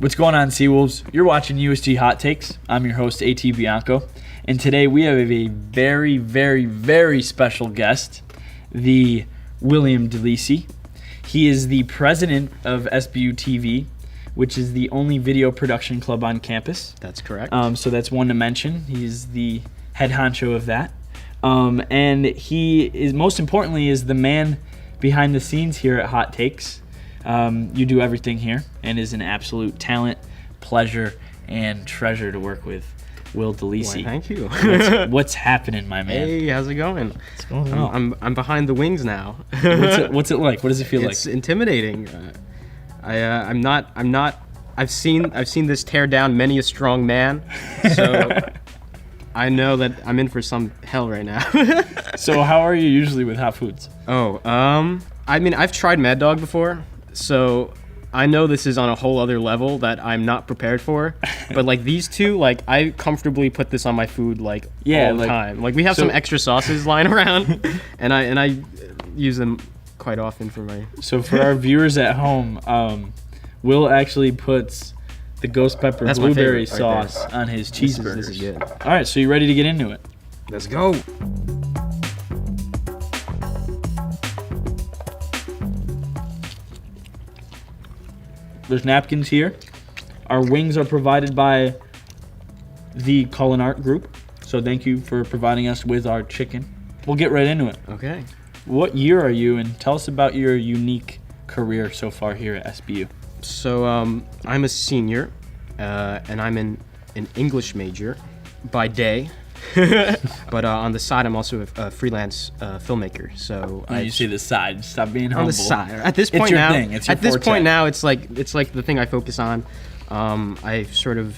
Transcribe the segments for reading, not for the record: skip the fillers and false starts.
What's going on, Seawolves? You're watching USG Hot Takes. I'm your host, AT Bianco. And today we have a very, very, very special guest, the William DeLisi. He is the president of SBU TV, which is the only video production club on campus. That's correct. So that's one to mention. He's the head honcho of that. And he is, most importantly, is the man behind the scenes here at Hot Takes. You do everything here and is an absolute talent, pleasure, and treasure to work with. Will DeLisi. Why, thank you. What's happening, my man? Hey, how's it going? What's going on? I'm behind the wings now. What's it like? What does it feel It's intimidating. I've seen this tear down many a strong man. So I know that I'm in for some hell right now. So how are you usually with hot foods? I mean, I've tried Mad Dog before, so I know this is on a whole other level that I'm not prepared for. But like these two, like I comfortably put this on my food all the time. Like we have some extra sauces lying around, and I use them quite often for my. So for our viewers at home, Will actually puts the ghost pepper blueberry sauce on his cheeseburgers. This is good. All right, so you ready to get into it? Let's go. There's napkins here. Our wings are provided by the Culinart Group. So thank you for providing us with our chicken. We'll get right into it. Okay. What year are you, and tell us about your unique career so far here at SBU. So I'm a senior, and I'm an English major by day. But on the side, I'm also a freelance filmmaker. So you see the side. Stop being humble. On the side. At this point it's your now, thing. It's your at this forte. point now, it's like the thing I focus on. I've sort of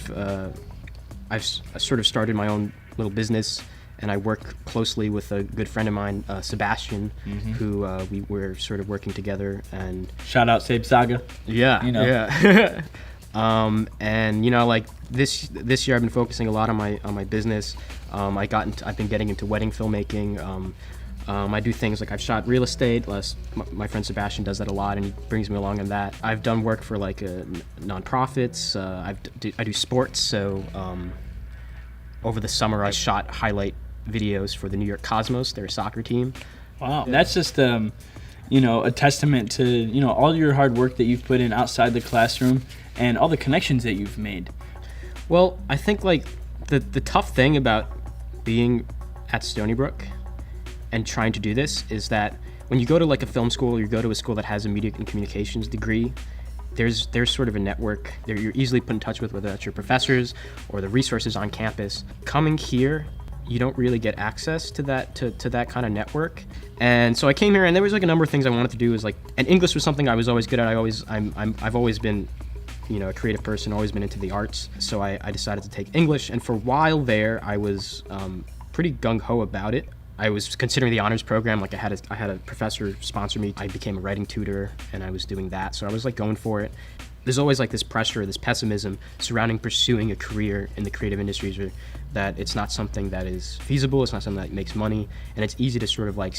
started my own little business, and I work closely with a good friend of mine, Sebastian, who we were sort of working together. And shout out Sabe Saga. Yeah, you know. Yeah. And you know, like this year, I've been focusing a lot on my business. I've been getting into wedding filmmaking. I do things like I've shot real estate. My friend Sebastian does that a lot, and he brings me along on that. I've done work for like nonprofits. I do sports. So over the summer, I shot highlight videos for the New York Cosmos, their soccer team. Wow, that's just a testament to all your hard work that you've put in outside the classroom and all the connections that you've made. Well, I think like the tough thing about being at Stony Brook and trying to do this is that when you go to like a film school or you go to a school that has a media and communications degree, there's sort of a network that you're easily put in touch with, whether that's your professors or the resources on campus. Coming here, you don't really get access to that kind of network. And so I came here, and there was like a number of things I wanted to do. And English was something I was always good at. I've always been a creative person, always been into the arts. So I decided to take English, and for a while there, I was pretty gung-ho about it. I was considering the honors program. Like I had a professor sponsor me. I became a writing tutor, and I was doing that. So I was like going for it. There's always like this pressure, this pessimism surrounding pursuing a career in the creative industries, that it's not something that is feasible, it's not something that makes money, and it's easy to sort of like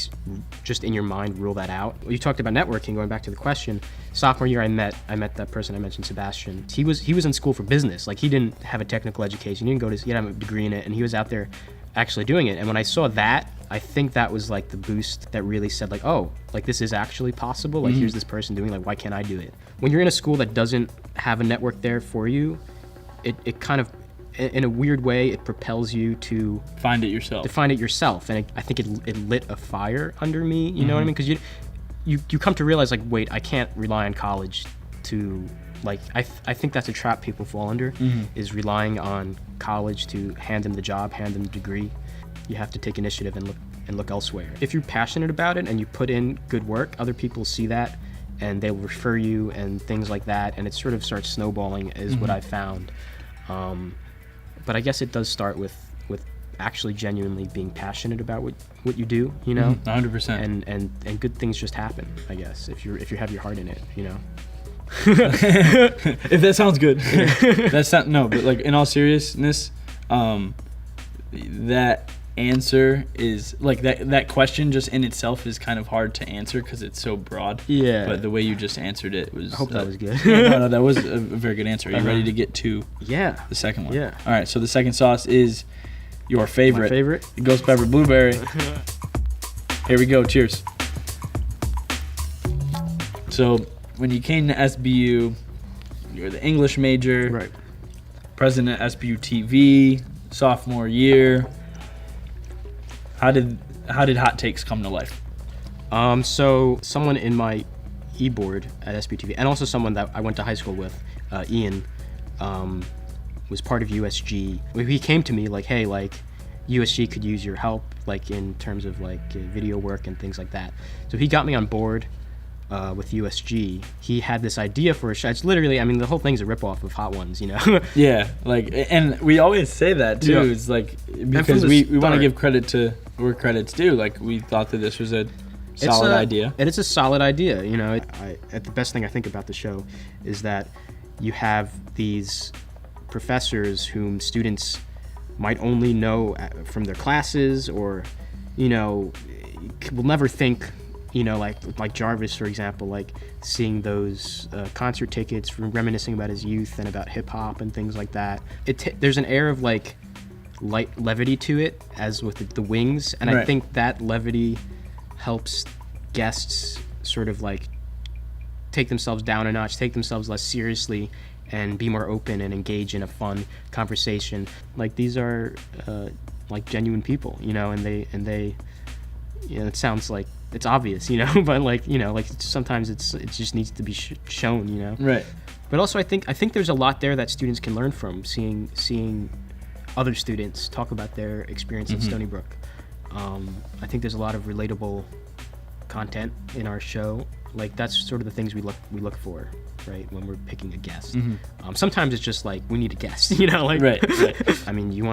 just in your mind rule that out. You talked about networking, going back to the question. Sophomore year, I met that person I mentioned, Sebastian. He was in school for business. Like he didn't have a technical education, he didn't have a degree in it, and he was out there actually doing it. And when I saw that, I think that was like the boost that really said like, oh, like this is actually possible. Like here's this person doing, like why can't I do it? When you're in a school that doesn't have a network there for you, it kind of, in a weird way, it propels you to find it yourself. And I think it lit a fire under me. You know what I mean? Because you come to realize like, wait, I can't rely on college to like. I think that's a trap people fall under, is relying on college to hand them the job, hand them the degree. You have to take initiative and look elsewhere. If you're passionate about it and you put in good work, other people see that and they'll refer you and things like that, and it sort of starts snowballing is what I've found. But I guess it does start with actually genuinely being passionate about what you do, 100%. And good things just happen, I guess, if you have your heart in it, If that sounds good. But like in all seriousness, that answer is like that question just in itself is kind of hard to answer because it's so broad. Yeah. But the way you just answered it was. I hope that was good. No, that was a very good answer. Are you ready to get to Yeah. the second one? Yeah. All right. So the second sauce is your favorite. My favorite? Ghost pepper blueberry. Here we go. Cheers. So when you came to SBU, you were the English major. Right. President at SBU TV, sophomore year. How did hot takes come to life? So someone in my e-board at SBTV, and also someone that I went to high school with, Ian, was part of USG. He came to me like, hey, like, USG could use your help, like, in terms of, like, video work and things like that. So he got me on board with USG. He had this idea for a show. It's literally, I mean, the whole thing's a ripoff of Hot Ones, you know? Yeah, like, and we always say that, too. Yeah. It's like, because we want to give credit to where credit's due. Like, we thought that this was a solid idea. And it's a solid idea, you know. The best thing I think about the show is that you have these professors whom students might only know from their classes, or, you know, will never think, you know, like Jarvis, for example, like seeing those concert tickets, reminiscing about his youth and about hip hop and things like that. There's an air of like light levity to it, as with the wings, and Right. I think that levity helps guests sort of like take themselves down a notch, take themselves less seriously, and be more open and engage in a fun conversation. Like, these are like genuine people, you know, and they, you know, it sounds like it's obvious, you know, but like, you know, like sometimes it just needs to be shown, you know. Right. But also I think there's a lot there that students can learn from, seeing other students talk about their experience at Stony Brook. I think there's a lot of relatable content in our show. Like, that's sort of the things we look for, right, when we're picking a guest. Sometimes it's just like, we need a guest, you know, like. Right. I mean, you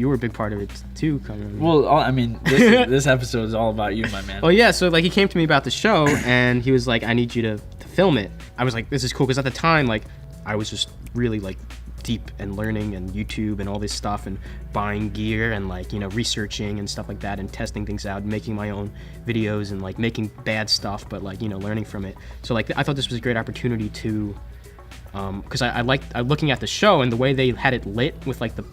were a big part of it too, Connor. Well, I mean, this episode is all about you, my man. Well, yeah, so like he came to me about the show and he was like, I need you to film it. I was like, this is cool, because at the time, like, I was just really like deep and learning and YouTube and all this stuff and buying gear and like, you know, researching and stuff like that and testing things out, making my own videos and like making bad stuff, but like, you know, learning from it. So like, I thought this was a great opportunity to, because I liked looking at the show and the way they had it lit with like the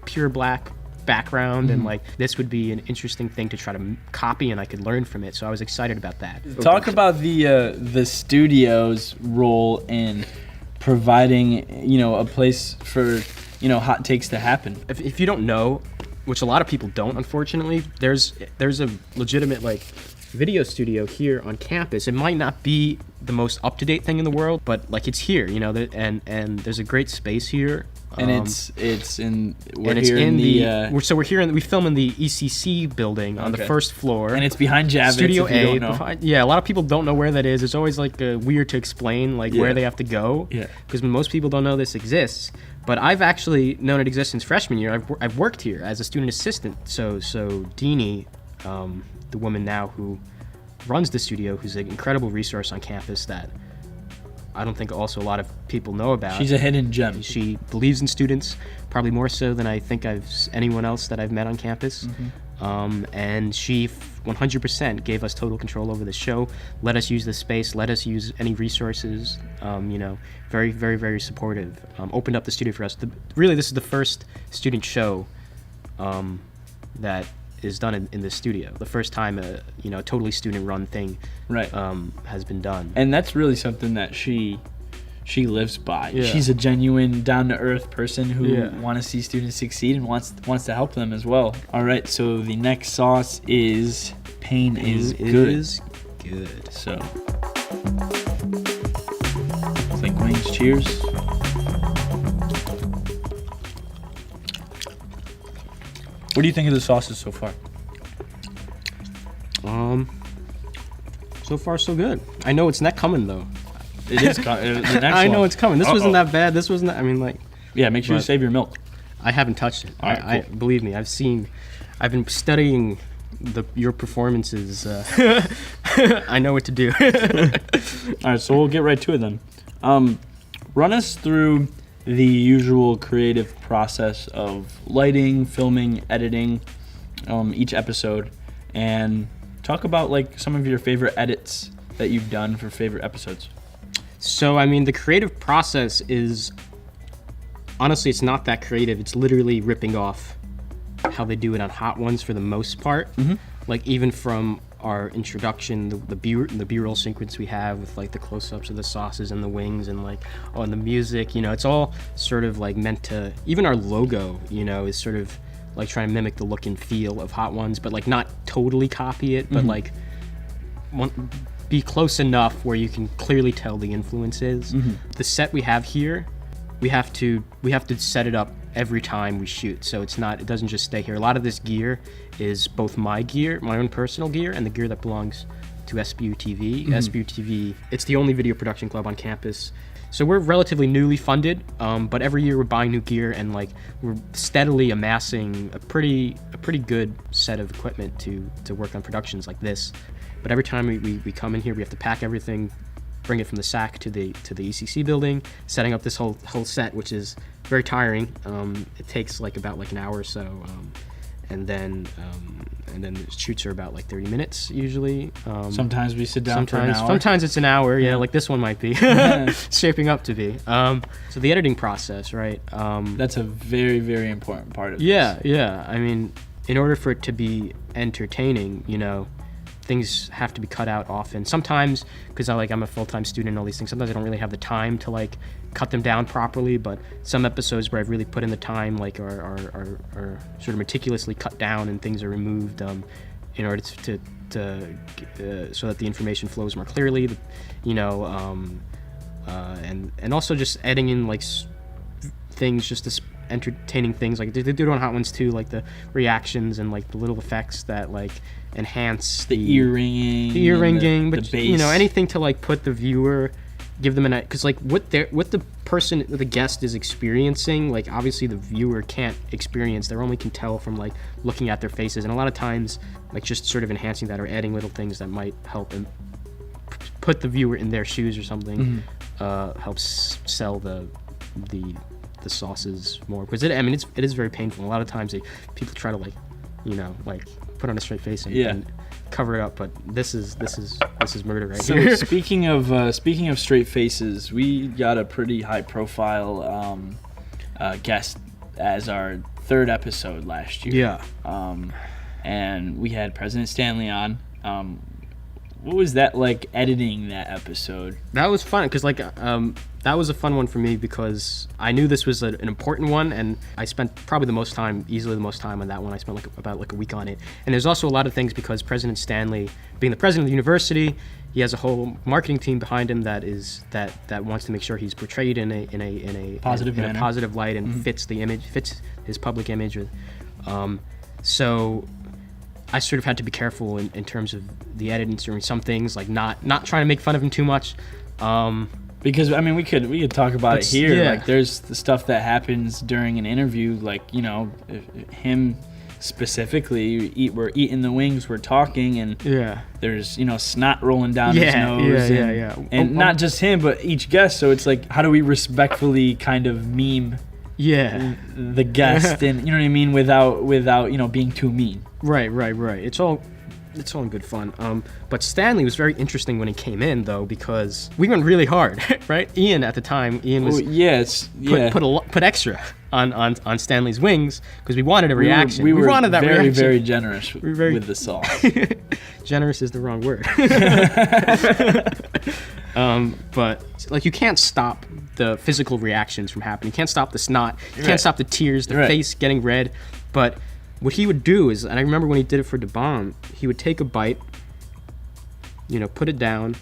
pure black background, and like this would be an interesting thing to try to copy, and I could learn from it. So I was excited about that. Talk about the studio's role in providing, you know, a place for, you know, hot takes to happen. If you don't know, which a lot of people don't, unfortunately, there's a legitimate like video studio here on campus. It might not be the most up-to-date thing in the world, but like, it's here, you know, and there's a great space here. And we're here we film in the ECC building on the first floor, and it's behind Javits. Studio if you A. don't know. Yeah, a lot of people don't know where that is. It's always like weird to explain, like where they have to go. Yeah. Because most people don't know this exists. But I've actually known it exists since freshman year. I've worked here as a student assistant. So Deanie, the woman now who runs the studio, who's an incredible resource on campus that I don't think also a lot of people know about. She's a hidden gem. She believes in students, probably more so than I think anyone else that I've met on campus. And she 100% gave us total control over the show, let us use the space, let us use any resources, you know, very, very, very supportive. Opened up the studio for us. Really, this is the first student show that is done in the studio. The first time a totally student-run thing has been done. And that's really something that she lives by. Yeah. She's a genuine, down-to-earth person who wants to see students succeed and wants to help them as well. All right, so the next sauce is pain is good. So, Clink Wings, cheers. What do you think of the sauces so far? So far so good. I know it's not coming though. It is the next I know one. it's coming. This wasn't that bad. This wasn't that, I mean, like, Yeah, make sure you save your milk. I haven't touched it. All right, I cool. believe me, I've been studying your performances. I know what to do. All right, so we'll get right to it then. Run us through the usual creative process of lighting, filming, editing. each episode, and talk about like some of your favorite edits that you've done for favorite episodes. So, I mean, the creative process is, honestly, it's not that creative. It's literally ripping off how they do it on Hot Ones for the most part. Mm-hmm. Like, even from our introduction, the B-roll sequence we have with like the close-ups of the sauces and the wings and like, and the music, you know, it's all sort of like meant to, even our logo, you know, is sort of like trying to mimic the look and feel of Hot Ones, but like not totally copy it, but like be close enough where you can clearly tell the influences. The set we have here, we have to set it up every time we shoot, so it doesn't just stay here. A lot of this gear is both my gear, my own personal gear, and the gear that belongs to SBU TV. SBU TV, it's the only video production club on campus. So we're relatively newly funded, but every year we're buying new gear, and like we're steadily amassing a pretty good set of equipment to work on productions like this. But every time we come in here, we have to pack everything, bring it from the SAC to the ECC building, setting up this whole set, which is very tiring. It takes like about like an hour or so, and then the shoots are about like 30 minutes usually. Sometimes we sit down for an hour. Sometimes it's an hour, yeah, like this one might be shaping up to be. So the editing process, right? That's a very, very important part of this. Yeah. I mean, in order for it to be entertaining, you know, things have to be cut out often. Sometimes, because I'm a full-time student and all these things, sometimes I don't really have the time to like cut them down properly, but some episodes where I've really put in the time like are sort of meticulously cut down and things are removed in order to so that the information flows more clearly, you know, and also just adding in like things, just this entertaining things like they do it on Hot Ones too, like the reactions and like the little effects that like enhance the ear ringing, but the bass. You know, anything to like put the viewer, give them because like what the guest is experiencing, like obviously the viewer can't experience, they only can tell from like looking at their faces, and a lot of times like just sort of enhancing that or adding little things that might help and put the viewer in their shoes or something helps sell the sauces more, because it is very painful. A lot of times people try to like, you know, like put on a straight face and cover it up, but this is murder right here. So speaking of straight faces, we got a pretty high profile guest as our third episode last year. And we had President Stanley on. What was that like, editing that episode? That was fun, because like that was a fun one for me because I knew this was an important one, and I spent probably easily the most time on that one. I spent about a week on it. And there's also a lot of things because President Stanley, being the president of the university, he has a whole marketing team behind him that wants to make sure he's portrayed in a positive light and fits his public image. So I sort of had to be careful in terms of the editing during some things, like not trying to make fun of him too much. Because I mean, we could talk about it here. Yeah. Like, there's the stuff that happens during an interview, like, you know, him specifically. We're eating the wings, we're talking, and there's, you know, snot rolling down his nose, and not just him, but each guest. So it's like, how do we respectfully kind of meme the guest, and you know what I mean, without you know, being too mean. Right. It's all in good fun. But Stanley was very interesting when he came in, though, because we went really hard, right? Ian at the time, was put extra on Stanley's wings because we wanted a reaction. We wanted that very, reaction. very generous with the sauce. Generous is the wrong word. But like, you can't stop the physical reactions from happening. You can't stop the snot. You can't stop the tears, the face getting red. But what he would do is, and I remember when he did it for Da Bomb, he would take a bite, you know, put it down,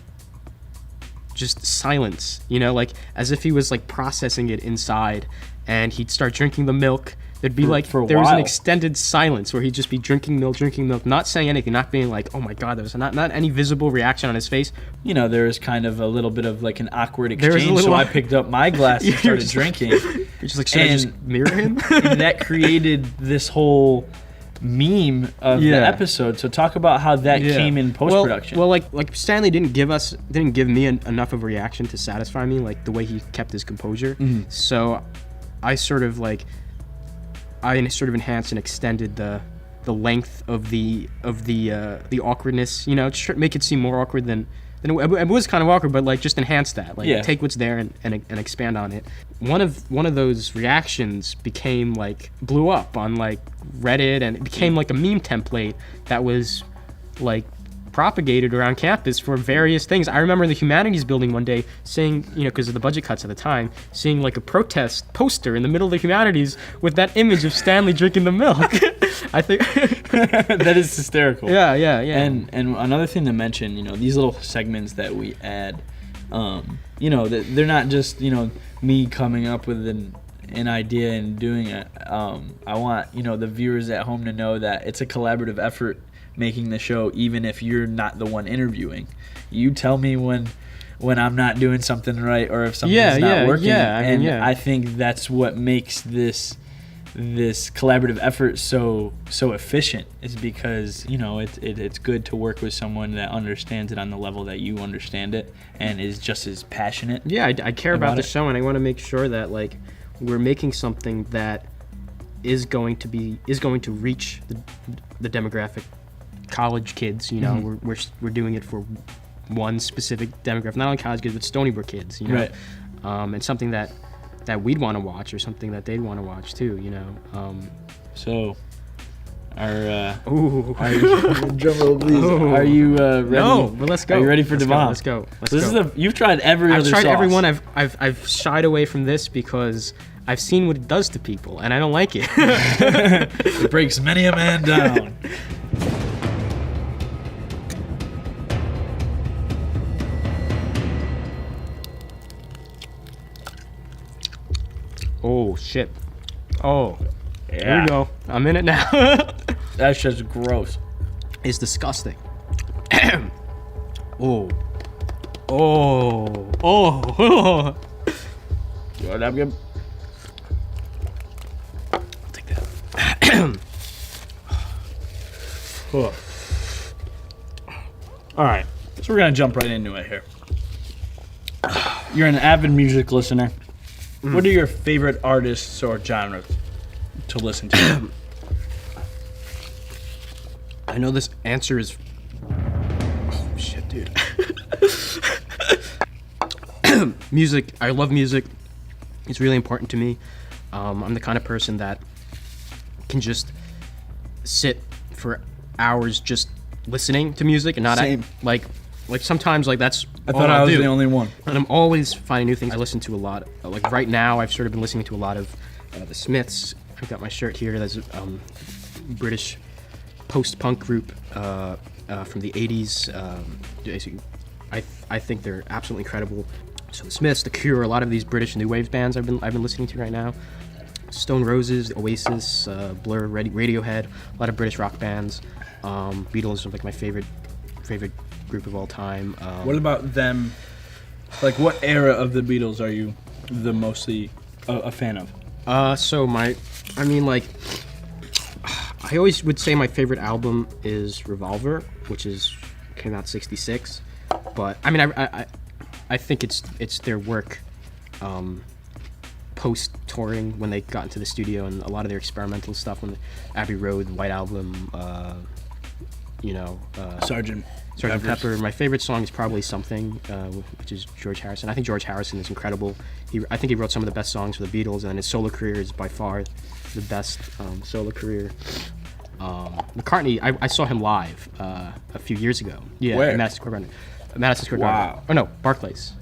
just silence, you know, like as if he was like processing it inside, and he'd start drinking the milk. There'd be there was an extended silence where he'd just be drinking milk, not saying anything, not being like, oh my God, there was not any visible reaction on his face. You know, there was kind of a little bit of like an awkward exchange, so I picked up my glass and started drinking. You're just like, should I just mirror him? And that created this whole meme of the episode. So talk about how that came in post-production. Well, like Stanley didn't give me enough of a reaction to satisfy me, like the way he kept his composure. So I sort of enhanced and extended the the length of the awkwardness, you know, just make it seem more awkward than it was kind of awkward, but like just enhance that, like take what's there and expand on it. One of those reactions became like blew up on like Reddit, and it became like a meme template that was like propagated around campus for various things. I remember in the humanities building one day seeing, you know, because of the budget cuts at the time, seeing like a protest poster in the middle of the humanities with that image of Stanley drinking the milk. I think that is hysterical. Yeah. And another thing to mention, you know, these little segments that we add, you know, they're not just, you know, me coming up with an idea and doing it. I want, you know, the viewers at home to know that it's a collaborative effort making the show, even if you're not the one interviewing. You tell me when I'm not doing something right, or if something's not working. I think that's what makes this collaborative effort so efficient, is because, you know, it's good to work with someone that understands it on the level that you understand it and is just as passionate. Yeah, I care about the show, and I want to make sure that like we're making something that is going to reach the demographic college kids. You know, we're doing it for one specific demographic, not only college kids but Stony Brook kids. You know, right? And something that we'd want to watch, or something that they'd want to watch too. You know. So, our drum roll, please. Are you ready? No, but let's go. Are you ready for Devon? Let's go. You've tried every other sauce. I've tried every one. I've shied away from this because I've seen what it does to people, and I don't like it. It breaks many a man down. Oh shit. Oh. Yeah. Here we go. I'm in it now. That's just gross. It's disgusting. Oh. You want that good? I'll take that. Oh. All right. So we're going to jump right into it here. You're an avid music listener. What are your favorite artists or genres to listen to? I know this answer is... Oh, shit, dude. Music. I love music. It's really important to me. I'm the kind of person that can just sit for hours just listening to music and not... Same. Like sometimes, like, that's I thought I was the only one. And I'm always finding new things. I listen to a lot. Like right now, I've sort of been listening to a lot of the Smiths. I've got my shirt here. There's a British post-punk group from the 80s. I think they're absolutely incredible. So the Smiths, The Cure, a lot of these British new wave bands I've been listening to right now. Stone Roses, Oasis, Blur, Radiohead, a lot of British rock bands. Beatles are like my favorite group of all time. What about them? Like, what era of the Beatles are you the mostly a fan of? I always would say my favorite album is Revolver, which came out '66. But I mean, I think it's their work post touring, when they got into the studio, and a lot of their experimental stuff, when Abbey Road, the White Album, Sgt. Pepper. My favorite song is probably Something, which is George Harrison. I think George Harrison is incredible. I think he wrote some of the best songs for the Beatles, and his solo career is by far the best solo career. McCartney, I saw him live a few years ago. Yeah, where? At Madison Square Garden. Wow. Oh no, Barclays,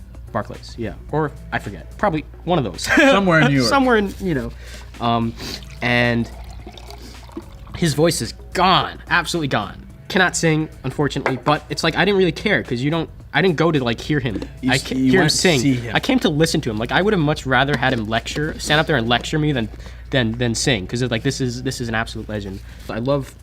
yeah, or I forget. Probably one of those. Somewhere in New York. Somewhere in, and his voice is gone, absolutely gone. Cannot sing, unfortunately, but it's like I didn't really care, because I didn't go to like hear him. You hear him sing. see him. I came to listen to him. Like I would have much rather had him stand up there and lecture me than sing, because like this is an absolute legend. I love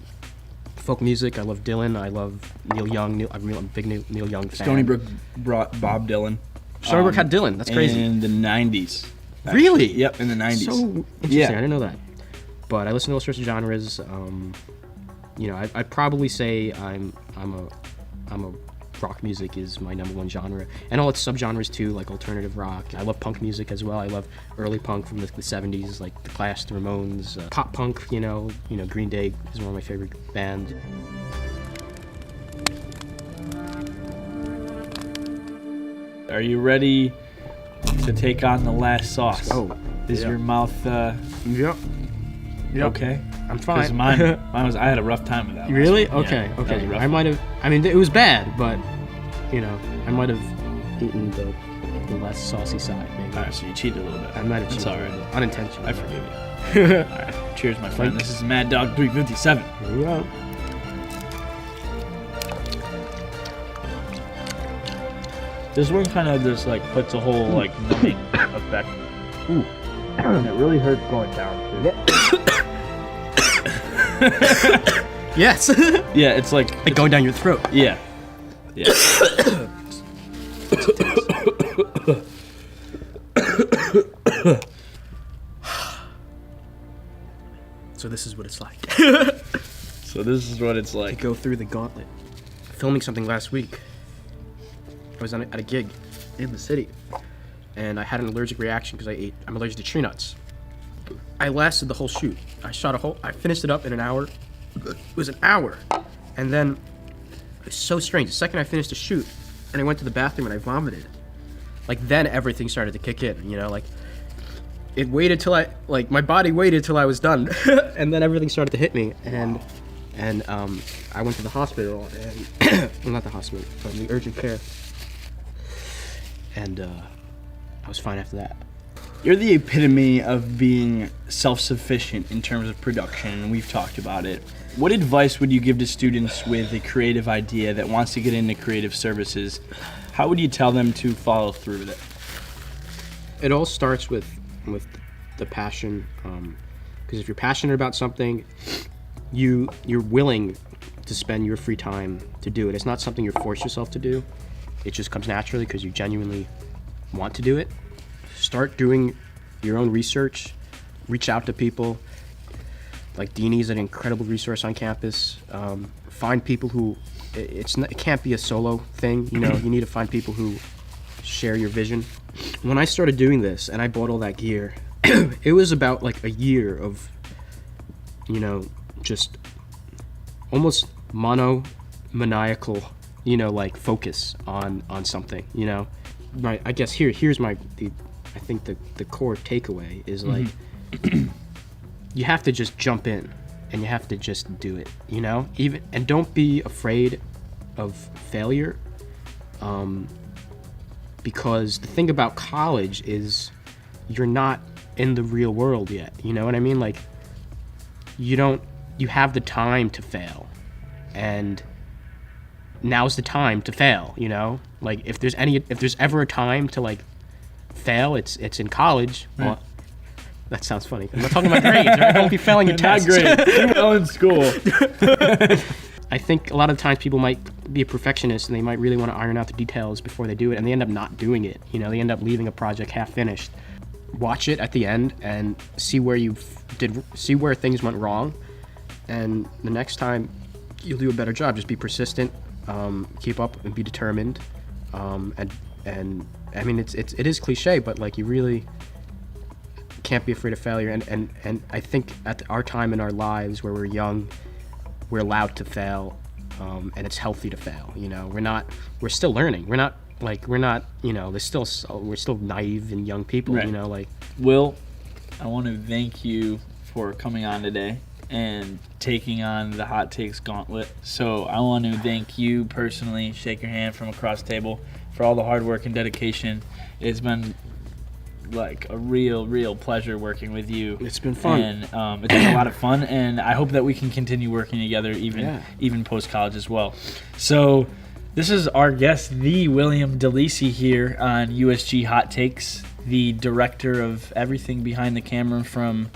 folk music. I love Dylan. I love Neil Young. I'm a big Neil Young fan. Stony Brook brought Bob Dylan. Stony Brook had Dylan. That's crazy. In the 90s. Actually. Really? Yep, in the 90s. So interesting. Yeah. I didn't know that. But I listen to all sorts of genres. I'd probably say I'm a rock music is my number one genre, and all its subgenres too, like alternative rock. I love punk music as well. I love early punk from the 70s, like The Clash, The Ramones, pop punk. Green Day is one of my favorite bands. Are you ready to take on the last sauce? Oh, is your mouth? Yep. Okay. I'm fine. Because mine was. I had a rough time with that. Really? One. Okay. Yeah, Okay. rough. I might have. I mean, it was bad, but I might have eaten the less saucy side. Maybe. All right, so you cheated a little bit. I might have. That's cheated. all right. Unintentionally. I forgive you. All right. Cheers, my friend. This is Mad Dog 357. Here we go. This one kind of just like puts a whole like numbing effect. Ooh. And it really hurts going down too. Yes. Yeah, it's like Like going down your throat. yeah. Yeah. So this is what it's like. So this is what it's To like. go through the gauntlet. Filming something last week. I was at a gig in the city, and I had an allergic reaction because I'm allergic to tree nuts. I lasted the whole shoot. I finished it up in an hour. It was an hour, and then it was so strange. The second I finished the shoot, and I went to the bathroom and I vomited. Like then everything started to kick in. Like it waited till my body waited till I was done, and then everything started to hit me. And I went to the hospital, and well, not the hospital, but the urgent care. And I was fine after that. You're the epitome of being self-sufficient in terms of production, and we've talked about it. What advice would you give to students with a creative idea that wants to get into creative services? How would you tell them to follow through with it? It all starts with the passion, because if you're passionate about something, you're willing to spend your free time to do it. It's not something you force yourself to do. It just comes naturally because you genuinely want to do it. Start doing your own research. Reach out to people. Like DeLisi is an incredible resource on campus. Find people who it can't be a solo thing. You need to find people who share your vision. When I started doing this and I bought all that gear, it was about like a year of just almost maniacal like focus on something. Right. I guess here's I think the core takeaway is like you have to just jump in and you have to just do it, and don't be afraid of failure, because the thing about college is you're not in the real world yet. You know what I mean? Like you have the time to fail, and now's the time to fail. Like if there's ever a time to like fail, it's in college. Right. Well, that sounds funny. I'm not talking about grades. Right? Don't be failing your tests. Not great. Do well in school. I think a lot of times people might be a perfectionist and they might really want to iron out the details before they do it, and they end up not doing it. They end up leaving a project half finished. Watch it at the end and see where see where things went wrong, and the next time you'll do a better job. Just be persistent, keep up, and be determined. And I mean it is cliche, but like you really can't be afraid of failure. And I think at our time in our lives where we're young, we're allowed to fail, and it's healthy to fail. We're still learning. We're not, we're still naive and young people. Right. Will, I want to thank you for coming on today and taking on the Hot Takes Gauntlet. So I want to thank you personally, shake your hand from across the table, for all the hard work and dedication. It's been like a real pleasure working with you. It's been fun, and it's been a lot of fun, and I hope that we can continue working together even post college as well. So this is our guest, the William DeLisi, here on USG Hot Takes, the director of everything behind the camera, from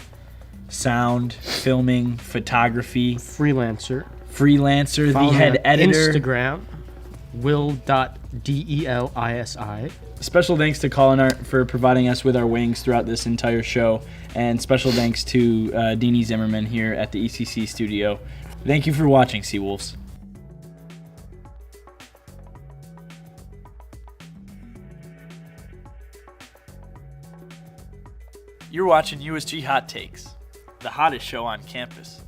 sound, filming, photography, freelancer, the head editor. Instagram, will.delisi. Special thanks to Colin Art for providing us with our wings throughout this entire show, and special thanks to Deanie Zimmerman here at the ECC studio. Thank you for watching, Seawolves. You're watching USG Hot Takes, the hottest show on campus.